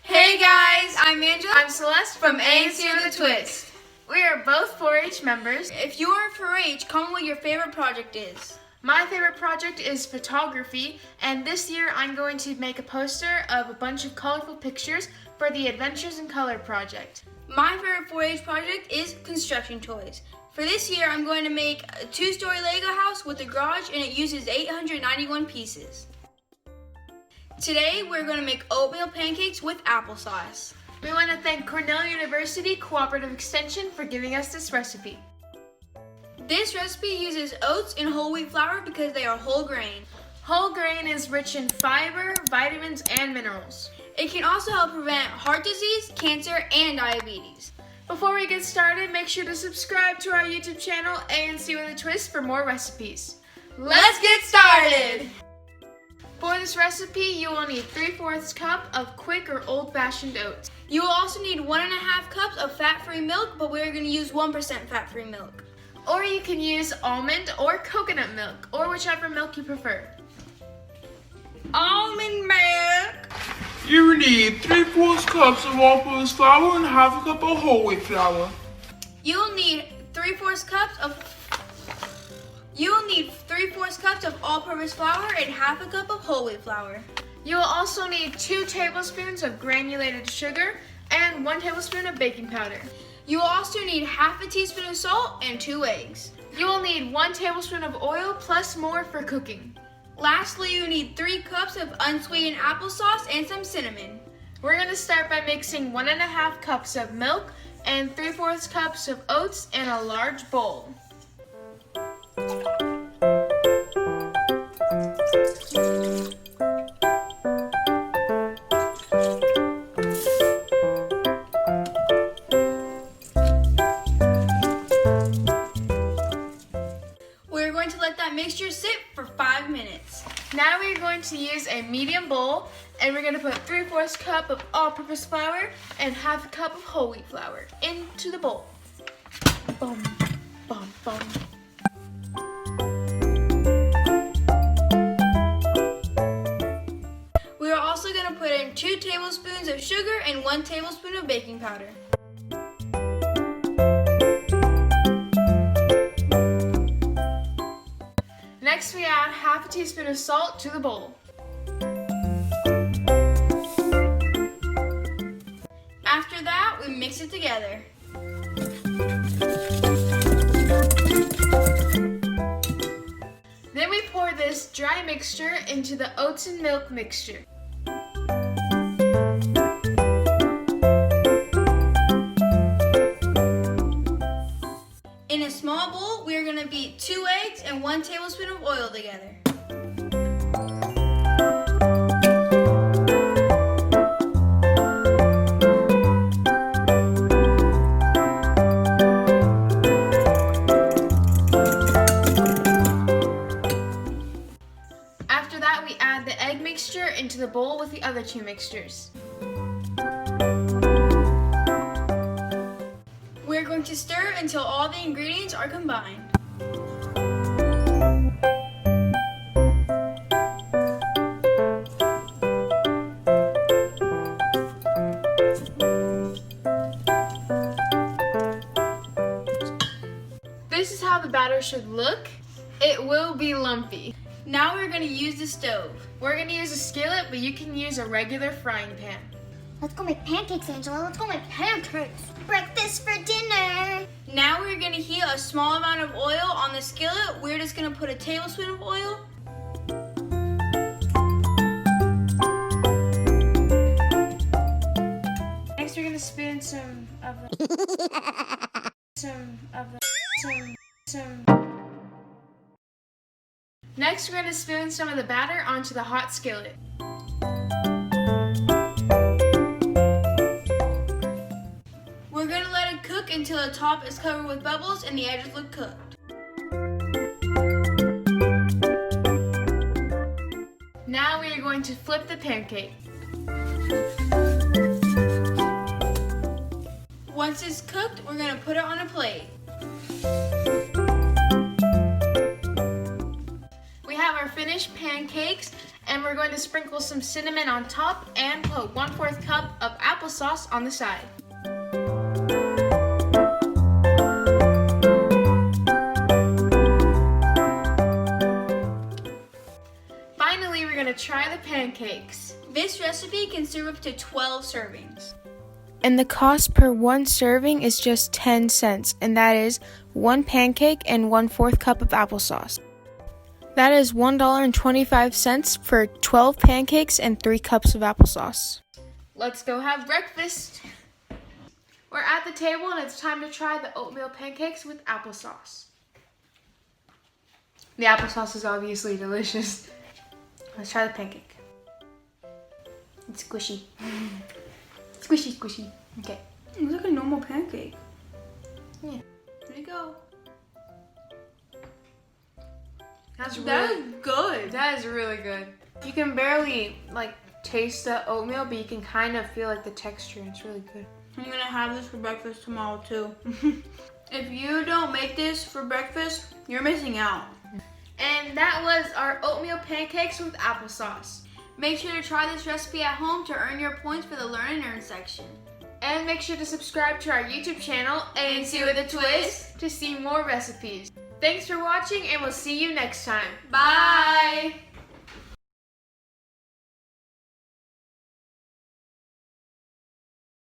Hey guys, I'm Angela. I'm Celeste from A&C with a Twist. We are both 4-H members. If you are 4-H, comment what your favorite project is. My favorite project is photography, and this year I'm going to make a poster of a bunch of colorful pictures for the Adventures in Color project. My favorite 4-H project is construction toys. For this year, I'm going to make a 2-story Lego house with a garage, and it uses 891 pieces. Today, we're going to make oatmeal pancakes with applesauce. We want to thank Cornell University Cooperative Extension for giving us this recipe. This recipe uses oats and whole wheat flour because they are whole grain. Whole grain is rich in fiber, vitamins, and minerals. It can also help prevent heart disease, cancer, and diabetes. Before we get started, make sure to subscribe to our YouTube channel, A&C with a Twist, for more recipes. Let's get started! For this recipe, you will need 3/4 cup of quick or old-fashioned oats. You will also need 1.5 cups of fat-free milk, but we're going to use 1% fat-free milk. Or you can use almond or coconut milk, or whichever milk you prefer. Almond milk! You will need 3/4 cups of all-purpose flour and 1/2 cup of whole wheat flour. You'll need 3/4 cups of all-purpose flour and 1/2 cup of whole wheat flour. You will also need 2 tablespoons of granulated sugar and 1 tablespoon of baking powder. You will also need 1/2 teaspoon of salt and 2 eggs. You will need 1 tablespoon of oil plus more for cooking. Lastly, you need 3 cups of unsweetened applesauce and some cinnamon. We're going to start by mixing 1.5 cups of milk and 3/4 cups of oats in a large bowl. We're going to let that mixture sit for 5 minutes. Now we're going to use a medium bowl, and we're going to put 3/4 cup of all-purpose flour and 1/2 cup of whole wheat flour into the bowl. Boom, boom, boom. We are also going to put in 2 tablespoons of sugar and 1 tablespoon of baking powder. Next, we add 1/2 teaspoon of salt to the bowl. After that, we mix it together. Then we pour this dry mixture into the oats and milk mixture. In a small bowl, we are going to beat 2 eggs and 1 tablespoon of oil together. After that, we add the egg mixture into the bowl with the other 2 mixtures. We're going to stir until all the ingredients are combined. This is how the batter should look. It will be lumpy. Now we're going to use the stove. We're going to use a skillet, but you can use a regular frying pan. Let's go make pancakes, Angela. Let's go make pancakes. Breakfast for dinner. Now we're going to heat a small amount of oil on the skillet. We're just going to put a tablespoon of oil. Next, we're going to spoon some of the Next, we're going to spoon some of the batter onto the hot skillet. We're going to let it cook until the top is covered with bubbles and the edges look cooked. Now we are going to flip the pancake. Once it's cooked, we're going to put it on a plate. We have our finished pancakes, And we're going to sprinkle some cinnamon on top and put 1/4 cup of applesauce on the side. Finally, we're going to try the pancakes. This recipe can serve up to 12 servings. And the cost per one serving is just 10 cents, and that is 1 pancake and 1/4 cup of applesauce. That is $1.25 for 12 pancakes and 3 cups of applesauce. Let's go have breakfast. We're at the table and it's time to try the oatmeal pancakes with applesauce. The applesauce is obviously delicious. Let's try the pancake. It's squishy. Squishy, squishy. Okay. It looks like a normal pancake. Yeah. There you go. That is good. That is really good. You can barely taste the oatmeal, but you can kind of feel the texture, and it's really good. I'm gonna have this for breakfast tomorrow too. If you don't make this for breakfast, you're missing out. And that was our oatmeal pancakes with applesauce. Make sure to try this recipe at home to earn your points for the Learn and Earn section. And make sure to subscribe to our YouTube channel and see with a twist to see more recipes. Thanks for watching, and we'll see you next time. Bye.